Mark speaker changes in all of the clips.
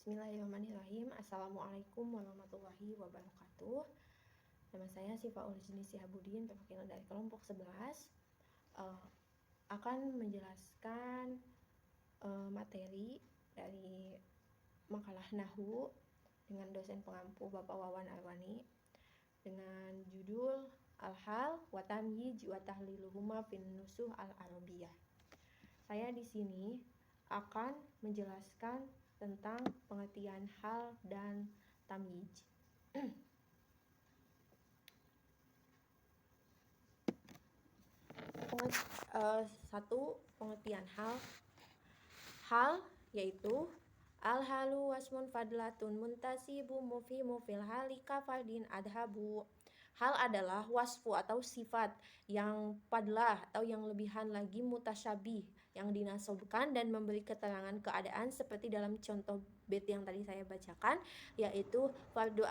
Speaker 1: Bismillahirrahmanirrahim. Assalamualaikum warahmatullahi wabarakatuh. Nama saya Sifa Ulijini Sihabudin, perwakilan dari kelompok 11. Akan menjelaskan materi dari makalah Nahwu dengan dosen pengampu Bapak Wawan Arwani dengan judul Al-Hal wa Tamyij wa Tahliluhuma fin Nusuh Al-Arabiyah. Saya di sini akan menjelaskan tentang pengertian hal dan tamyiz. Satu, pengertian hal. Hal yaitu al-halu wasmun fadlatun muntasibu mufimu fil halika fardin adhabu. Hal adalah wasfu atau sifat yang padlah atau yang lebihan lagi mutasyabih yang dinasobkan dan memberi keterangan keadaan seperti dalam contoh bait yang tadi saya bacakan, yaitu fardu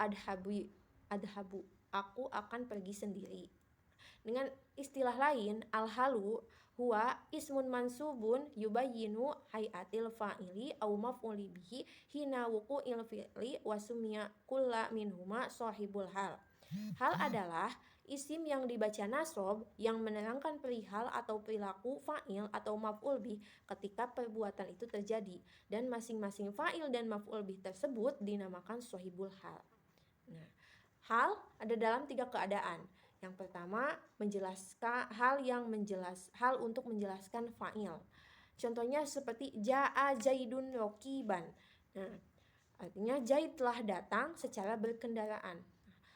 Speaker 1: adhabu, aku akan pergi sendiri. Dengan istilah lain, al-halu huwa ismun mansubun yubayyinu hayatil fa'ili au maf'uli bihi hina wuqu'il fi'li wa summiya kulla minhuma sahibul hal. Hal adalah isim yang dibaca nasab yang menerangkan perihal atau perilaku fa'il atau maf'ul bih ketika perbuatan itu terjadi, dan masing-masing fa'il dan maf'ul bih tersebut dinamakan sahibul hal. Nah, hal ada dalam 3 keadaan. Yang pertama, menjelaskan hal untuk menjelaskan fa'il. Contohnya seperti ja'a Zaidun rokiban. Nah, artinya Zaid telah datang secara berkendaraan.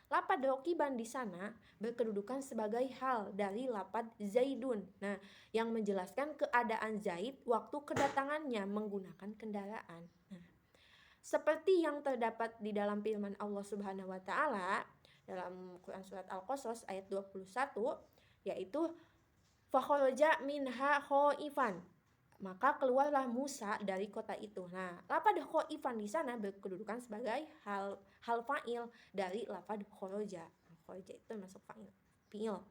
Speaker 1: Lapad rokiban di sana berkedudukan sebagai hal dari lapad Zaidun. Nah, yang menjelaskan keadaan Zaid waktu kedatangannya menggunakan kendaraan. Nah, seperti yang terdapat di dalam firman Allah Subhanahu wa taala dalam Quran surat Al-Qasas ayat 21, yaitu fakharaja minha khaifan, maka keluarlah Musa dari kota itu. Nah, lafadz khaifan di sana berkedudukan sebagai hal fa'il dari lafadz kharaja. Kharaja itu masuk fi'il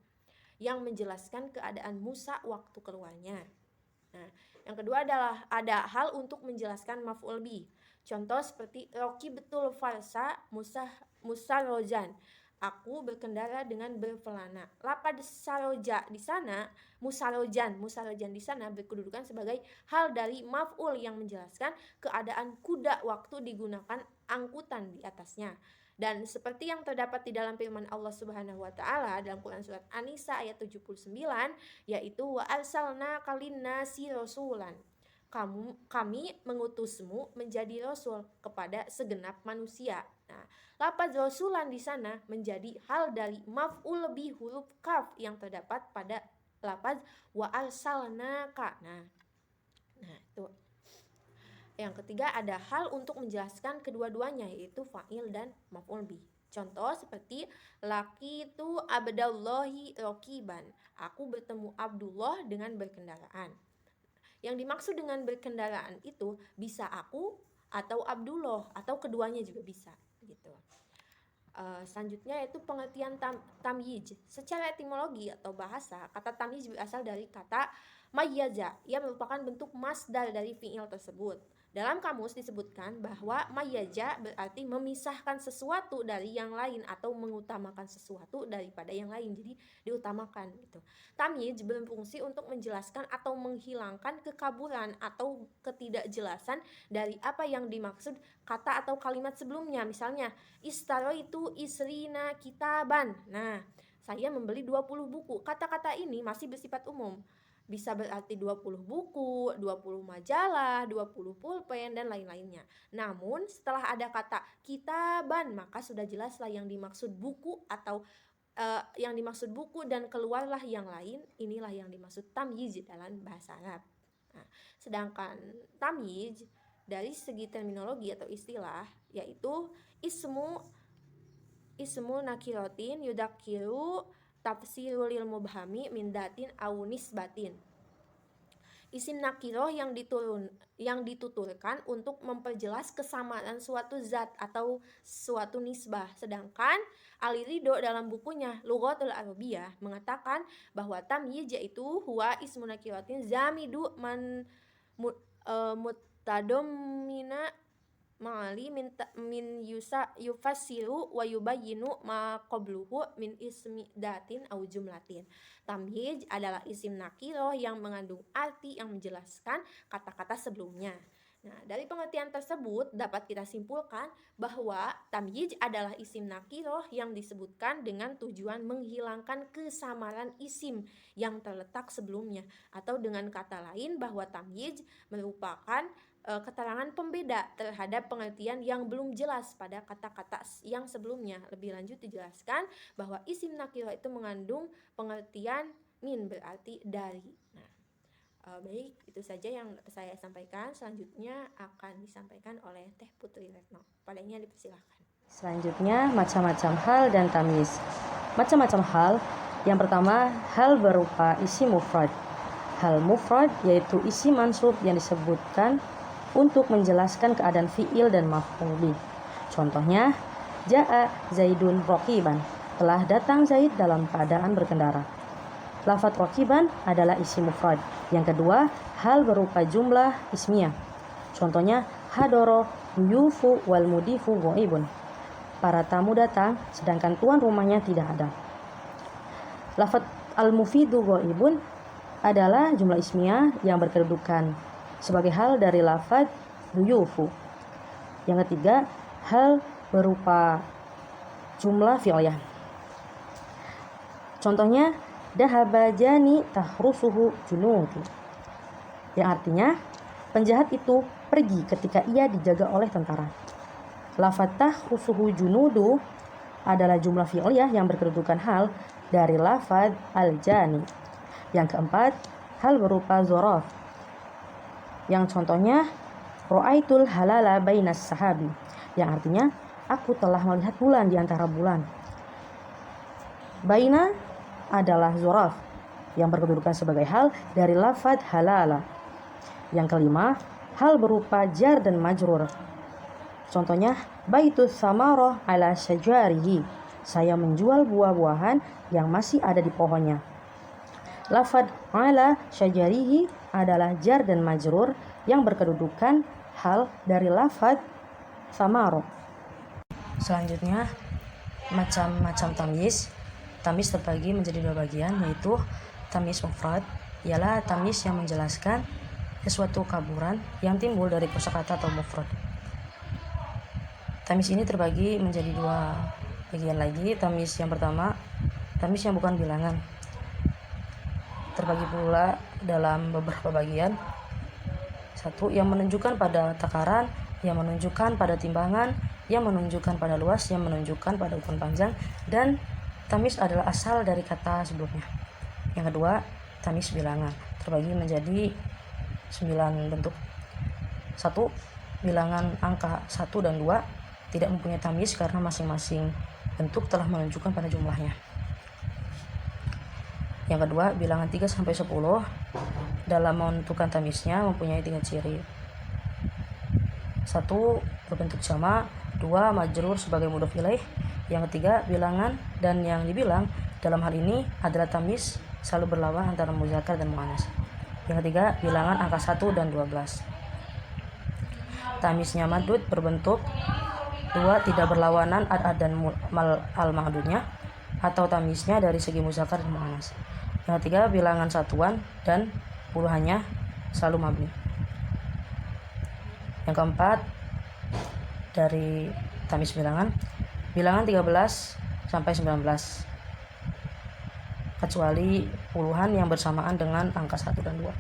Speaker 1: yang menjelaskan keadaan Musa waktu keluarnya. Nah, yang kedua adalah ada hal untuk menjelaskan maf'ul bih. Contoh seperti Roki betul farsa Musa Rojan. Aku berkendara dengan berkelana. Lapad saroja di sana, musarojan di sana berkedudukan sebagai hal dari maf'ul yang menjelaskan keadaan kuda waktu digunakan angkutan di atasnya. Dan seperti yang terdapat di dalam firman Allah Subhanahu wa taala dalam Quran surat An-Nisa ayat 79, yaitu wa arsalna kalinnasi rasulan. Kami mengutusmu menjadi rasul kepada segenap manusia. Nah, lafaz rasulan di sana menjadi hal dari maf'ul bih huruf kaf yang terdapat pada lafaz wa arsalnaka. Nah, itu. Yang ketiga ada hal untuk menjelaskan kedua-duanya, yaitu fa'il dan maf'ul bih. Contoh seperti laki itu abdallahi rokiban. Aku bertemu Abdullah dengan berkendaraan. Yang dimaksud dengan berkendaraan itu bisa aku atau Abdullah atau keduanya juga bisa gitu. Selanjutnya yaitu pengertian tamyiz. Secara etimologi atau bahasa, kata tamyiz berasal dari kata mayyaza. Ia merupakan bentuk masdar dari fi'il tersebut. Dalam kamus disebutkan bahwa mayyaza berarti memisahkan sesuatu dari yang lain atau mengutamakan sesuatu daripada yang lain. Jadi diutamakan gitu. Tamyiz berfungsi untuk menjelaskan atau menghilangkan kekaburan atau ketidakjelasan dari apa yang dimaksud kata atau kalimat sebelumnya. Misalnya, istaroitu isrina kitaban. Nah, saya membeli 20 buku. Kata-kata ini masih bersifat umum. Bisa berarti 20 buku, 20 majalah, 20 pulpen, dan lain-lainnya. Namun setelah ada kata kitaban, maka sudah jelaslah yang dimaksud buku atau yang dimaksud buku dan keluarlah yang lain. Inilah yang dimaksud tamyiz dalam bahasa Arab. Nah, sedangkan tamyiz dari segi terminologi atau istilah yaitu ismu nakirotin yudakiru tafsirul mubhami min datin au nisbatin. Isim nakiroh yang dituturkan untuk memperjelas kesamaan suatu zat atau suatu nisbah. Sedangkan Al-Ridho dalam bukunya Lughatul Arabiyah mengatakan bahwa tamyiz yaitu huwa ismu nakirotin zamidu mutadomina ma'ali min yufassiru wa yubayyinu ma qabluhu min ismi datin au jumlatin. Tamyiz adalah isim nakiroh yang mengandung arti yang menjelaskan kata-kata sebelumnya. Nah, dari pengertian tersebut dapat kita simpulkan bahwa tamyiz adalah isim nakiroh yang disebutkan dengan tujuan menghilangkan kesamaran isim yang terletak sebelumnya, atau dengan kata lain bahwa tamyiz merupakan keterangan pembeda terhadap pengertian yang belum jelas pada kata-kata yang sebelumnya. Lebih lanjut dijelaskan bahwa isim nakiroh itu mengandung pengertian min, berarti dari. Nah, baik, itu saja yang saya sampaikan. Selanjutnya akan disampaikan oleh Teh Putri Retno. Padanya dipersilakan.
Speaker 2: Selanjutnya, macam-macam hal dan tamyiz. Macam-macam hal. Yang pertama, hal berupa isi mufrad. Hal mufrad yaitu isi mansub yang disebutkan untuk menjelaskan keadaan fi'il dan maf'ul bih. Contohnya, ja'a Zaidun raqiban. Telah datang Zaid dalam keadaan berkendara. Lafadz raqiban adalah isi mufrad. Yang kedua, hal berupa jumlah ismiyah. Contohnya, hadoro yufu wal mudifu ghaibun. Para tamu datang, sedangkan tuan rumahnya tidak ada. Lafadz al-mufidu ghaibun adalah jumlah ismiyah yang berkedudukan sebagai hal dari lafadz duyufu. Yang ketiga, hal berupa jumlah fi'liyah. Contohnya, dahaba jani tahrusuhu junudu, yang artinya penjahat itu pergi ketika ia dijaga oleh tentara. Lafadz tahrusuhu junudu adalah jumlah fi'liyah yang berkedudukan hal dari lafadz al-jani. Yang keempat, hal berupa dzaraf, yang contohnya ra'aitul halala bainas sahabi, yang artinya aku telah melihat bulan di antara bulan. Baina adalah dzaraf yang berkedudukan sebagai hal dari lafadz halala. Yang kelima, hal berupa jar dan majrur. Contohnya baitus samarah ala syajarihi, saya menjual buah-buahan yang masih ada di pohonnya. Lafadz ala syajarihi adalah jar dan majrur yang berkedudukan hal dari lafadz samaro. Selanjutnya, macam-macam tamyiz. Tamyiz terbagi menjadi dua bagian, yaitu tamyiz mufrad, ialah tamyiz yang menjelaskan sesuatu kaburan yang timbul dari kosakata atau mufrad. Tamyiz ini terbagi menjadi dua bagian lagi. Tamyiz yang pertama, tamyiz yang bukan bilangan, terbagi pula dalam beberapa bagian. Satu, yang menunjukkan pada takaran, yang menunjukkan pada timbangan, yang menunjukkan pada luas, yang menunjukkan pada ukuran panjang, dan tamyiz adalah asal dari kata sebelumnya. Yang kedua, tamyiz bilangan, terbagi menjadi 9 bentuk. 1. Bilangan angka 1 dan 2 tidak mempunyai tamyiz karena masing-masing bentuk telah menunjukkan pada jumlahnya. Yang kedua, bilangan 3 sampai 10 dalam menentukan tamyiznya mempunyai 3 ciri. 1. Berbentuk jamak. 2. Majrur sebagai mudhof ilaih. Yang ketiga, bilangan dan yang dibilang dalam hal ini adalah tamyiz selalu berlawan antara muzakkar dan muannas. Yang ketiga, bilangan angka 1 dan 12. Tamyiznya madud berbentuk 2 tidak berlawanan ad dan al-ma'dudnya, atau tamyiznya dari segi muzakkar dan muannas. Yang ketiga, bilangan satuan dan puluhannya selalu mabni. Yang keempat, dari tamyiz bilangan 13 sampai 19, kecuali puluhan yang bersamaan dengan angka 1 dan 2.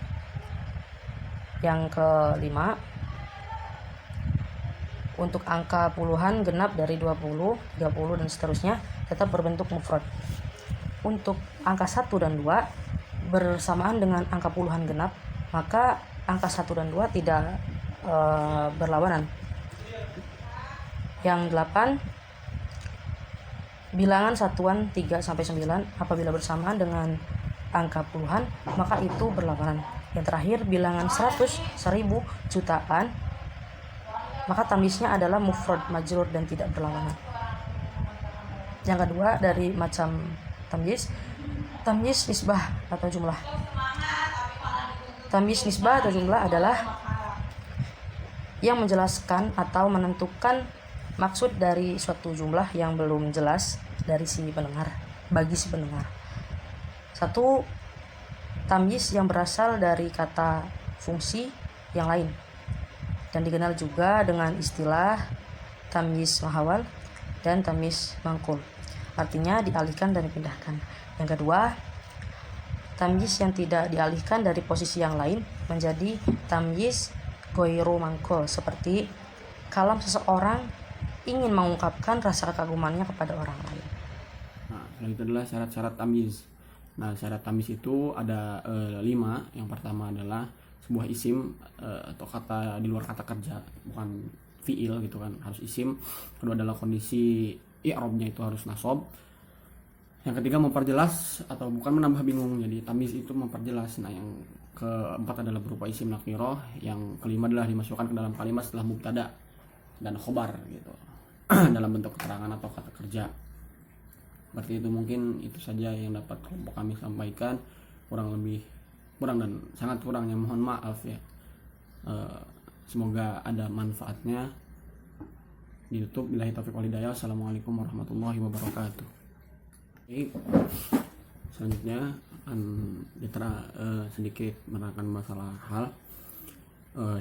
Speaker 2: Yang kelima, untuk angka puluhan genap dari 20, 30 dan seterusnya tetap berbentuk mufrad. Untuk angka 1 dan 2 bersamaan dengan angka puluhan genap, maka angka 1 dan 2 tidak berlawanan. Yang 8, bilangan satuan 3 sampai 9 apabila bersamaan dengan angka puluhan maka itu berlawanan. Yang terakhir, bilangan 100, 1000, jutaan, maka tamyiznya adalah mufrad majrur dan tidak berlawanan. Yang kedua, dari macam tamyiz nisbah atau jumlah. Tamyiz nisbah atau jumlah adalah yang menjelaskan atau menentukan maksud dari suatu jumlah yang belum jelas dari si pendengar, bagi si pendengar. 1. Tamyiz yang berasal dari kata fungsi yang lain dan dikenal juga dengan istilah tamyiz mahawal dan tamyiz mangkul, artinya dialihkan dan dipindahkan. Yang kedua, tamyiz yang tidak dialihkan dari posisi yang lain menjadi tamyiz goiro mangkul, seperti kalam seseorang ingin mengungkapkan rasa kekagumannya kepada orang lain.
Speaker 3: Nah, itu adalah syarat-syarat tamyiz. Nah, syarat tamyiz itu ada 5. Yang pertama adalah sebuah isim atau kata di luar kata kerja, bukan fiil gitu kan, harus isim. Kedua adalah kondisi i'rabnya itu harus nasab. Yang ketiga memperjelas atau bukan menambah bingung, jadi tamyiz itu memperjelas. Nah, yang keempat adalah berupa isim nakirah. Yang kelima adalah dimasukkan ke dalam kalimat setelah mubtada dan khobar gitu dalam bentuk keterangan atau kata kerja. Berarti itu, mungkin itu saja yang dapat kelompok kami sampaikan, kurang dan sangat kurangnya mohon maaf ya. Semoga ada manfaatnya. Ditutup, billahi taufiq wal hidayah. Assalamualaikum warahmatullahi wabarakatuh. Oke, selanjutnya akan sedikit menerangkan masalah hal,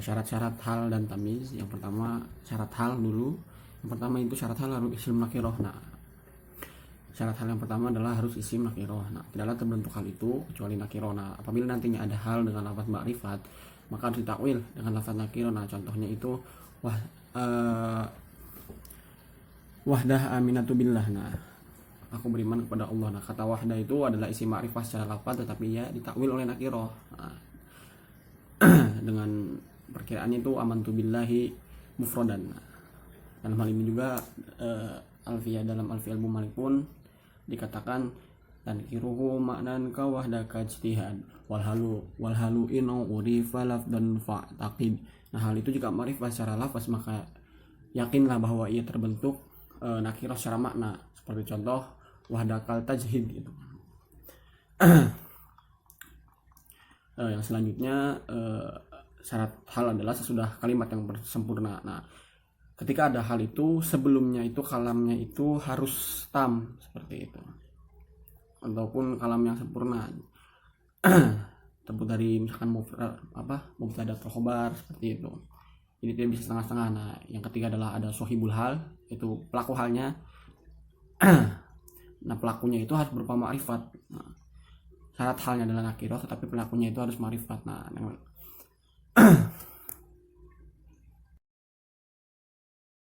Speaker 3: syarat-syarat hal dan tamyiz. Yang pertama syarat hal dulu. Yang pertama itu syarat hal harus isim nakirah. Nah, syarat hal yang pertama adalah harus isim nakirah. Nah, tidaklah terbentuk hal itu kecuali nakirah. Nah, apabila nantinya ada hal dengan lafaz ma'rifat, maka harus ditakwil dengan lafaz nakirah. Nah, contohnya itu wahdah aminatu billah. Nah, aku beriman kepada Allah. Nah, kata wahdah itu adalah isim ma'rifah secara lafaz, tetapi ya ditakwil oleh nakirah. Nah, dengan perkiraannya itu amantu billahi mufradan. Nah, dalam hal ini juga dalam Alfiyah Abu Malik pun dikatakan dan kiruhu maknan ka wahdaka ijtihad walhalu inu urifa lafdan fa'taqid. Nah, hal itu jika ma'rifah secara lafaz maka yakinlah bahwa ia terbentuk nakirah secara makna, seperti contoh wahdakal tajhid gitu. Yang selanjutnya syarat hal adalah sesudah kalimat yang sempurna. Nah, ketika ada hal itu sebelumnya itu kalamnya itu harus tam seperti itu, ataupun kalam yang sempurna terbuat dari misalkan mubtada atau khobar seperti itu. Jadi tidak bisa setengah-setengah. Nah, yang ketiga adalah ada sohibul hal, itu pelaku halnya. Nah, pelakunya itu harus berupa ma'rifat. Nah, syarat halnya adalah nakirah tetapi pelakunya itu harus ma'rifat. Nah,